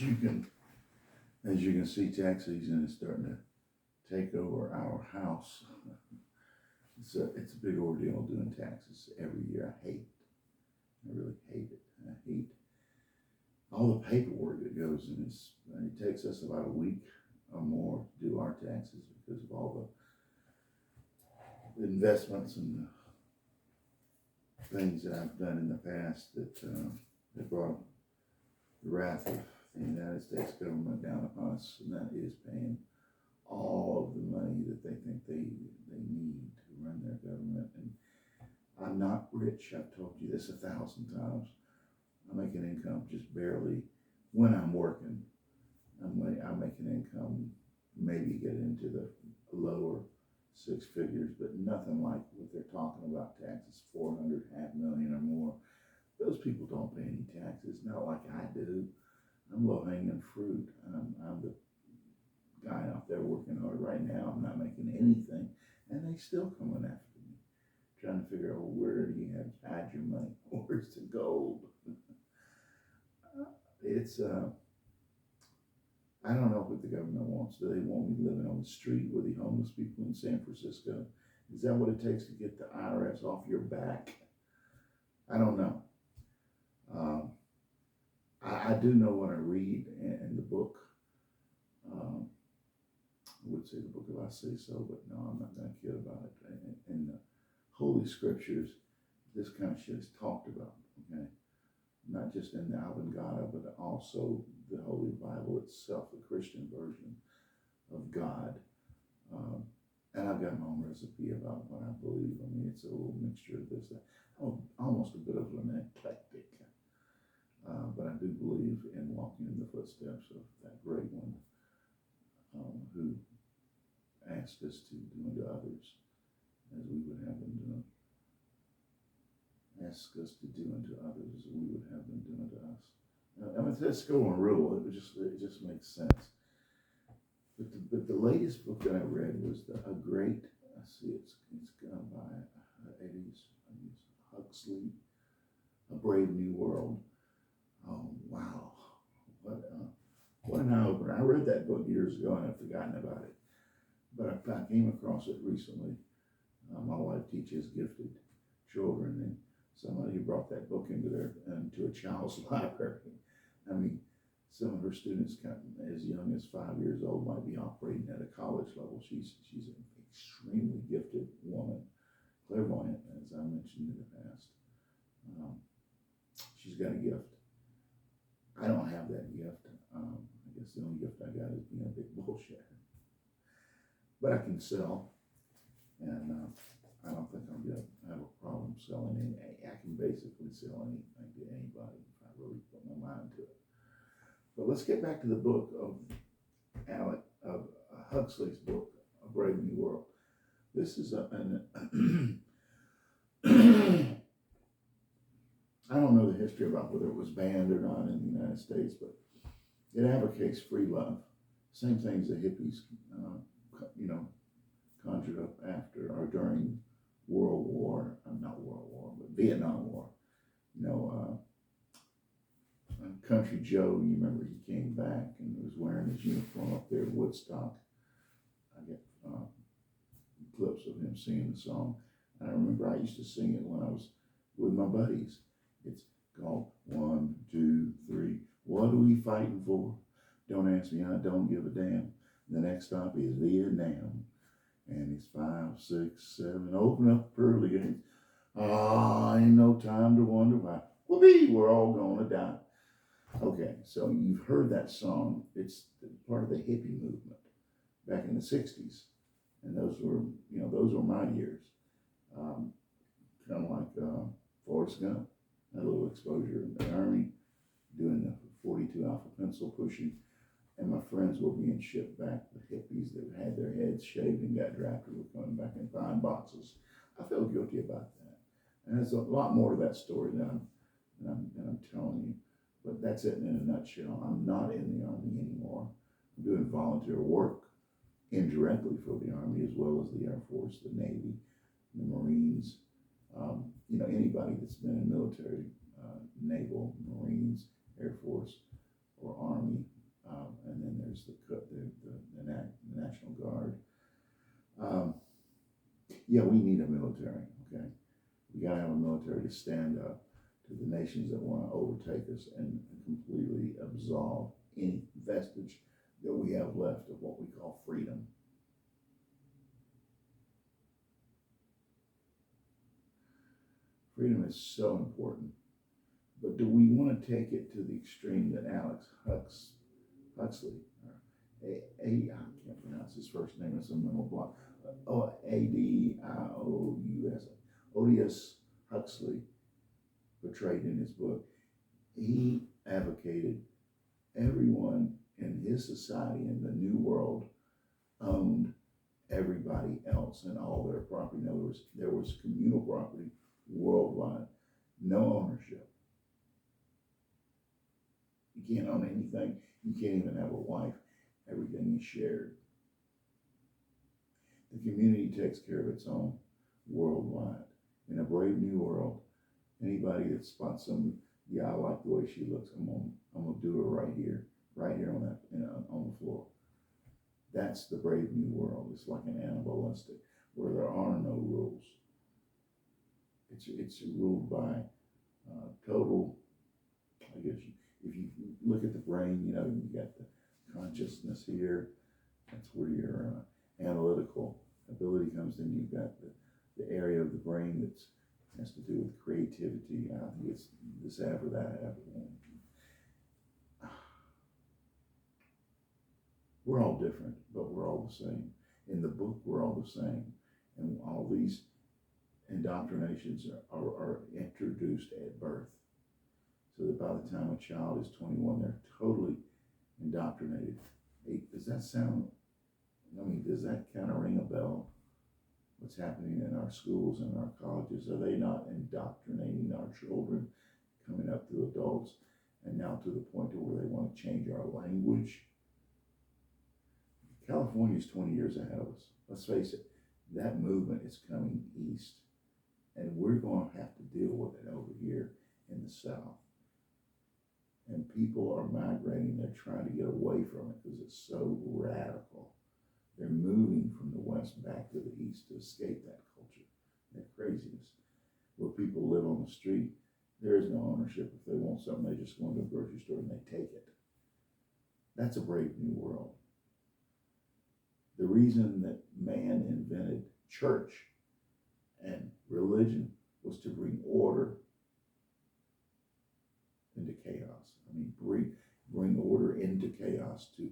as you can see, tax season is starting to take over our house. It's a big ordeal doing taxes every year. I really hate it. I hate all the paperwork that goes in. It takes us about a week or more to do our taxes because of all the investments and the things that I've done in the past that brought the wrath of the United States government down upon us, and that is paying all of the money that they think they need to run their government. And I'm not rich. I've told you this 1,000 times. I make an income just barely when I'm working. I make an income, maybe get into the lower six figures, but nothing like what they're talking about taxes, 400, $500,000 or more. Those people don't pay any taxes, not like I do. I'm low-hanging fruit. I'm the guy out there working hard right now. I'm not making anything, and they still coming after me, trying to figure out, well, where do you have hide your money? Where's the gold? I don't know what the government wants. Do they want me living on the street with the homeless people in San Francisco? Is that what it takes to get the IRS off your back? I don't know. I do know what I read in the book. I would say the book if I say so, but no, I'm not going to kid about it. In the Holy Scriptures, this kind of shit is talked about, okay? Not just in the Avangada, but also the Holy Bible itself, the Christian version of God. And I've got my own recipe about what I believe. I mean, it's a little mixture of this, that. Almost a bit of an eclectic. But I do believe in walking in the footsteps of that great one who asked us to do unto others as we would have them do. Ask us to do unto others as we would have them do unto us. I mean, that's golden rule. It just makes sense. But the latest book that I read was a great. I see it's gone by Huxley, A Brave New World. Oh wow, what an eye opener! I read that book years ago and I've forgotten about it, but I came across it recently. My wife teaches gifted children, and somebody brought that book into a child's library. I mean, some of her students, as young as 5 years old, might be operating at a college level. She's an extremely gifted woman, clairvoyant, as I mentioned in the past. She's got a gift. I don't have that gift. I guess the only gift I got is being a big bullshit. But I can sell, and I don't think I'm gonna have a problem selling anything. I can basically sell anything to anybody if I really put my mind to it. But let's get back to the book of Huxley's book, A Brave New World. This is I don't know the history about whether it was banned or not in the United States, but it advocates free love. Same things the hippies, conjured up after or during but Vietnam War. Country Joe, you remember he came back and was wearing his uniform up there at Woodstock. I get clips of him singing the song. And I remember I used to sing it when I was with my buddies. It's called 1, 2, 3. What are we fighting for? Don't ask me, I don't give a damn. The next stop is Vietnam. And it's 5, 6, 7. Open up the pearly gates. Ain't no time to wonder why. Whoopee, we're all gonna die. Okay, so you've heard that song. It's part of the hippie movement back in the 60s. And those were my years. Kind of like Forrest Gump. Had a little exposure in the Army, doing the 42 alpha pencil pushing. And my friends were being shipped back. The hippies that had their heads shaved and got drafted were coming back in pine boxes. I feel guilty about that. And there's a lot more to that story than I'm telling you. But that's it in a nutshell. I'm not in the Army anymore. I'm doing volunteer work indirectly for the Army as well as the Air Force, the Navy, the Marines. Anybody that's been in military, Naval, Marines, Air Force, or Army, Yeah, we need a military, okay? We got to have a military to stand up to the nations that want to overtake us and completely absolve any vestige that we have left of what we call freedom. Freedom is so important. But do we want to take it to the extreme that Alex Huxley, I can't pronounce his first name, it's a mental block, Odious Huxley portrayed in his book? He advocated everyone in his society in the New World owned everybody else and all their property. In other words, there was communal property worldwide, no ownership. You can't own anything. You can't even have a wife. Everything is shared. The community takes care of its own worldwide. In a brave new world, anybody that spots some, yeah, I like the way she looks, I'm gonna do her right here on that, on the floor. That's the brave new world. It's like an animalistic, where there are no rules. It's ruled by total, I guess, if you look at the brain, you got the consciousness here. That's where your analytical ability comes in. You've got the area of the brain that has to do with creativity. I think it's this app or that app. We're all different, but we're all the same. In the book, we're all the same. And all these indoctrinations are introduced at birth. So that by the time a child is 21, they're totally indoctrinated. Hey, does that kind of ring a bell? What's happening in our schools and our colleges? Are they not indoctrinating our children coming up to adults and now to the point to where they want to change our language? California is 20 years ahead of us. Let's face it, that movement is coming east, and we're going to have to deal with it over here in the South. And people are migrating. They're trying to get away from it because it's so radical. They're moving from the West back to the East to escape that culture, that craziness. Where people live on the street, there is no ownership. If they want something, they just go into a grocery store and they take it. That's a brave new world. The reason that man invented church and religion was to bring order into chaos. Bring order into chaos, to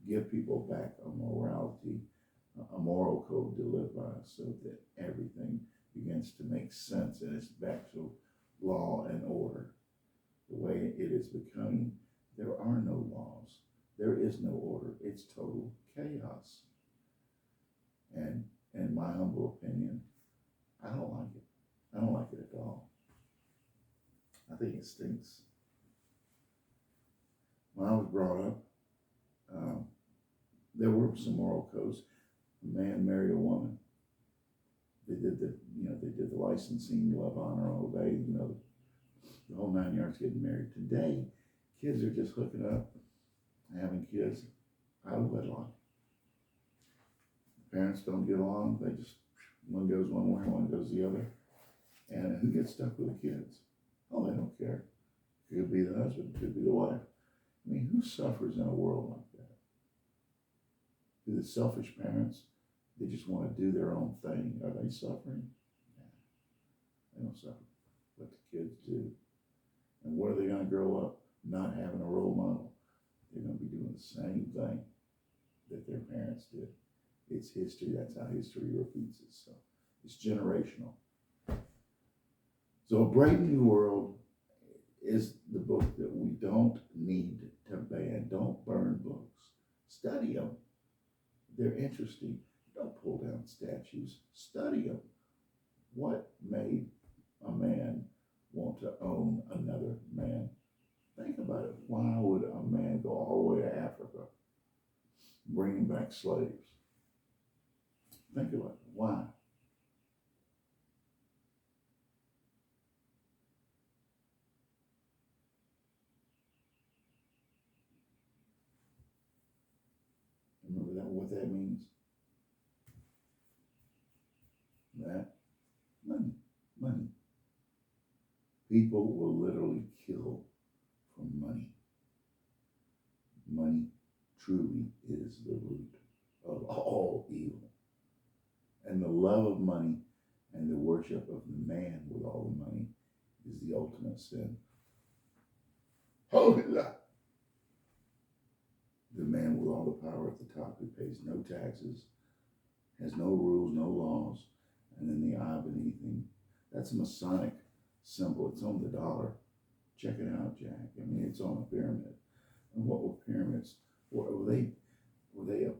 give people back a morality, a moral code to live by, so that everything begins to make sense and it's back to law and order. The way it is becoming, there are no laws. There is no order. It's total chaos. And in my humble opinion, I don't like it. I don't like it at all. I think it stinks. When I was brought up, there were some moral codes. A man married a woman. They did the licensing, love, honor, obey, the whole 9 yards, getting married. Today, kids are just hooking up, having kids out of wedlock. Parents don't get along. They just, one goes one way, one goes the other. And who gets stuck with the kids? Oh, they don't care. It could be the husband, it could be the wife. Who suffers in a world like that? Do the selfish parents, they just want to do their own thing? Are they suffering? Yeah. They don't suffer. But the kids do. And what are they going to grow up not having a role model? They're going to be doing the same thing that their parents did. It's history. That's how history repeats itself. It's generational. So A Brave New World is the book that we don't need to ban. Don't burn books. Study them. They're interesting. Don't pull down statues. Study them. What made a man want to own another man? Think about it. Why would a man go all the way to Africa, bringing back slaves? Think about it. Why? Remember what that means? People will literally kill for money. Money truly is the root of all evil. And the love of money and the worship of the man with all the money is the ultimate sin. Holy lie. The man with all the power at the top who pays no taxes, has no rules, no laws, and then the eye beneath him. That's a Masonic symbol. It's on the dollar. Check it out, Jack. I mean, it's on a pyramid. And what were pyramids? Were they a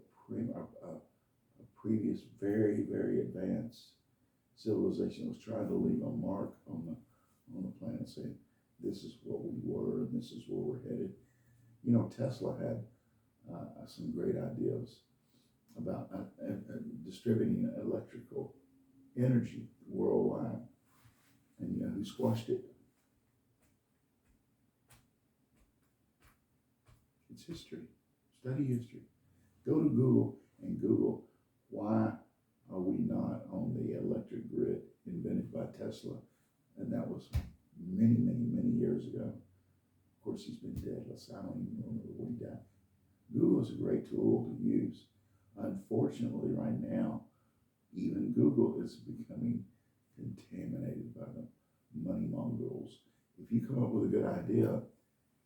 previous very, very advanced civilization was trying to leave a mark on the planet, saying this is what we were and this is where we're headed. You know, Tesla had some great ideas about distributing electrical energy worldwide, and you know who squashed it? It's history. Study history. Go to Google and Google why are we not on the electric grid invented by Tesla, and that was many, many, many years ago. Of course, he's been dead. I don't even remember when he died. Google is a great tool to use. Unfortunately, right now, even Google is becoming contaminated by the money mongrels. If you come up with a good idea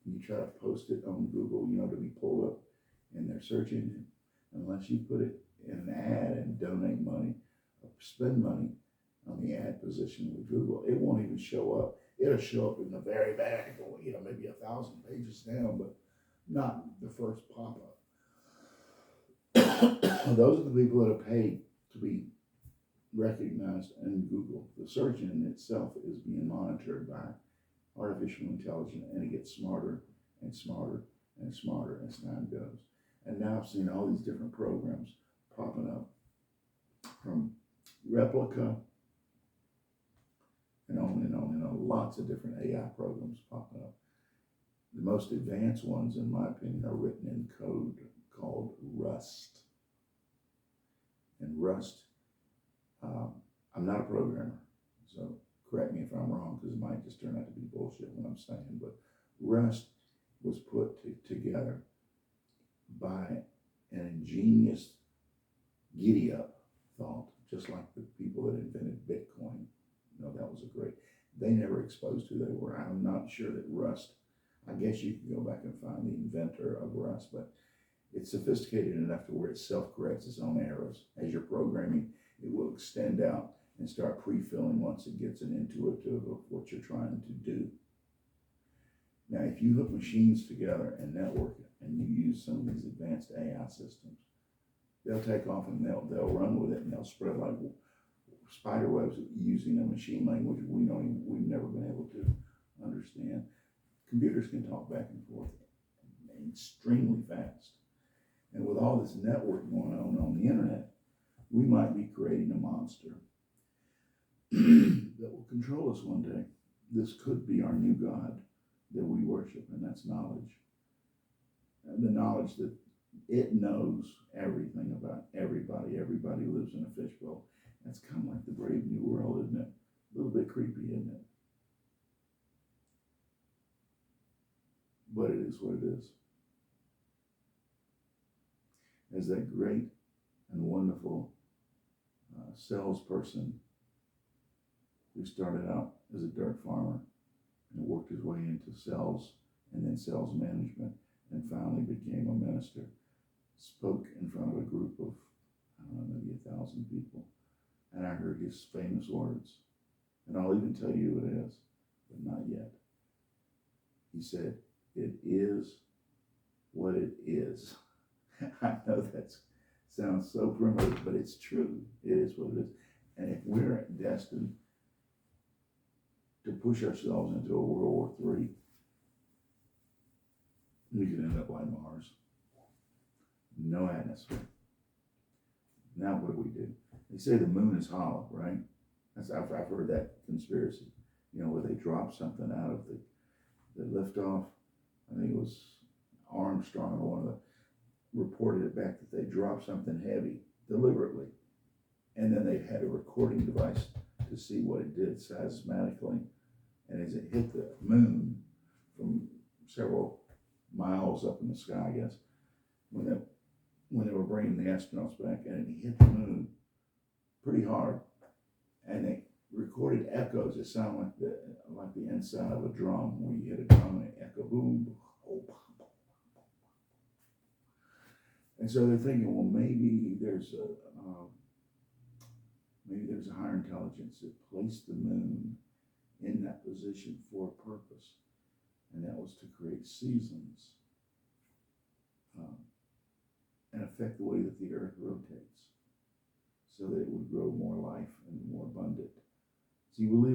and you try to post it on Google, you know, to be pulled up in their search engine, unless you put it in an ad and donate money or spend money on the ad position with Google, it won't even show up. It'll show up in the very back, or, you know, maybe 1,000 pages down, but not the first pop-up. Those are the people that are paid to be recognized in Google. The search engine itself is being monitored by artificial intelligence, and it gets smarter and smarter and smarter as time goes. And now I've seen all these different programs popping up, from Replica and on and on and on. Lots of different AI programs popping up. The most advanced ones, in my opinion, are written in code called Rust. And Rust, I'm not a programmer, so correct me if I'm wrong, because it might just turn out to be bullshit what I'm saying, but Rust was put together by an ingenious giddy-up thought, just like the people that invented Bitcoin. You know, that was a great, they never exposed who they were. I'm not sure that Rust, I guess you can go back and find the inventor of Rust, but it's sophisticated enough to where it self-corrects its own errors. As you're programming, it will extend out and start pre-filling once it gets an intuitive of what you're trying to do. Now, if you hook machines together and network it, and you use some of these advanced AI systems, they'll take off and they'll run with it, and they'll spread like spider webs using a machine language we've never been able to understand. Computers can talk back and forth extremely fast. And with all this network going on the internet, we might be creating a monster that will control us one day. This could be our new God that we worship, and that's knowledge. And the knowledge that it knows everything about everybody. Everybody lives in a fishbowl. That's kind of like the Brave New World, isn't it? A little bit creepy, isn't it? But it is what it is. As that great and wonderful salesperson who started out as a dirt farmer and worked his way into sales and then sales management and finally became a minister, spoke in front of a group of, I don't know, maybe 1,000 people. And I heard his famous words. And I'll even tell you who it is, but not yet. He said, "It is what it is." I know that sounds so primitive, but it's true. It is what it is. And if we're destined to push ourselves into a World War III, we could end up like Mars. No atmosphere. Now what do? They say the moon is hollow, right? I've heard that conspiracy. You know, where they drop something out of the liftoff. I think it was Armstrong or one of the reported it back that they dropped something heavy deliberately, and then they had a recording device to see what it did seismically, And as it hit the moon from several miles up in the sky, I guess, when they were bringing the astronauts back, and it hit the moon pretty hard, and they recorded echoes that sound like the inside of a drum, where you hit a drum and it echo boom, oh, and so they're thinking, well, maybe there's a higher intelligence that placed the moon in that position for a purpose, and that was to create seasons and affect the way that the earth rotates, so that it would grow more life and more abundant. See, we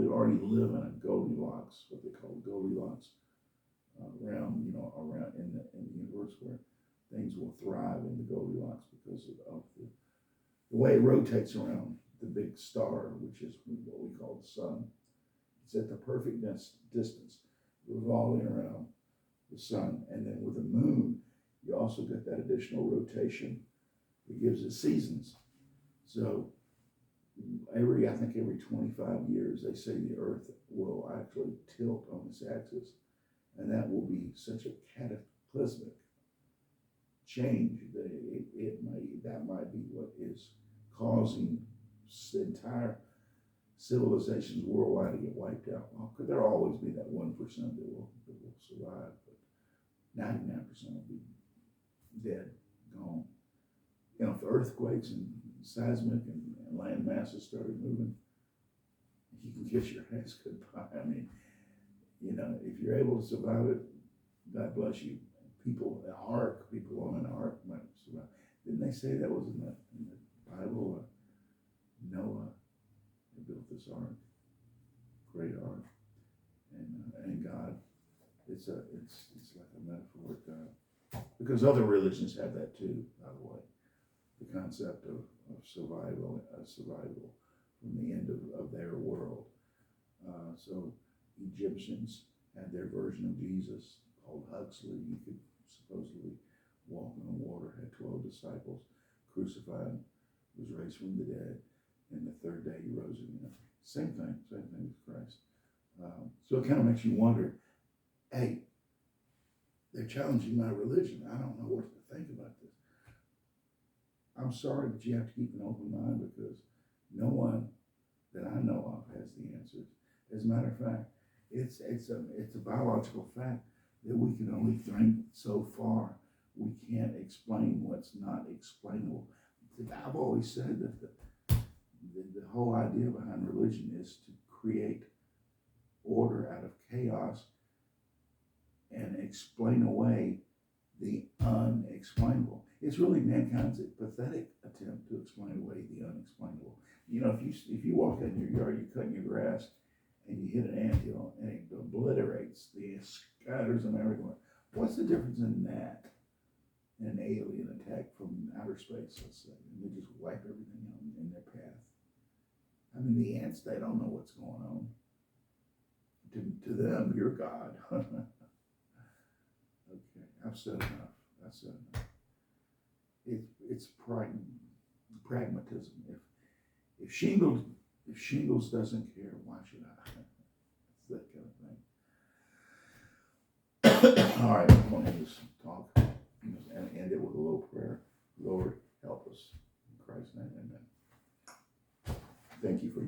already live in a Goldilocks, what they call Goldilocks realm, around in the universe, where things will thrive in the Goldilocks because of the way it rotates around the big star, which is what we call the sun. It's at the perfect distance, revolving around the sun. And then with the moon, you also get that additional rotation that gives it seasons. So I think every 25 years, they say the earth will actually tilt on its axis. And that will be such a cataclysmic change that that might be what is causing entire civilizations worldwide to get wiped out. Well, could there always be that 1% that will survive, but 99% will be dead, gone. If earthquakes and seismic and land masses started moving, you can kiss your ass goodbye. I mean, if you're able to survive it, God bless you. People on an ark might survive. Didn't they say that was in the Bible? Noah built this ark, great ark, and God. It's like a metaphoric God, because other religions have that too. By the way, the concept of survival from the end of their world. So Egyptians had their version of Jesus called Huxley. He could supposedly walk on water, had 12 disciples, crucified, was raised from the dead, and the third day he rose again. Same thing with Christ. So it kind of makes you wonder, hey, they're challenging my religion. I don't know what to think about this. I'm sorry, but you have to keep an open mind, because no one that I know of has the answers. As a matter of fact, it's a biological fact that we can only think so far. We can't explain what's not explainable. I've always said that the whole idea behind religion is to create order out of chaos and explain away the unexplainable. It's really mankind's pathetic attempt to explain away the unexplainable. If you walk in your yard, you're cutting your grass, and you hit an anthill, and it obliterates, scatters them everywhere. What's the difference in that and an alien attack from outer space, let's say, and they just wipe everything out in their path? I mean, the ants, they don't know what's going on. To them, you're God. Okay, I've said enough. It's pragmatism. If Shingles doesn't care, why should I? It's that kind of thing. All right, I'm going to end this talk and end it with a little prayer. Lord, help us. In Christ's name, amen. Thank you for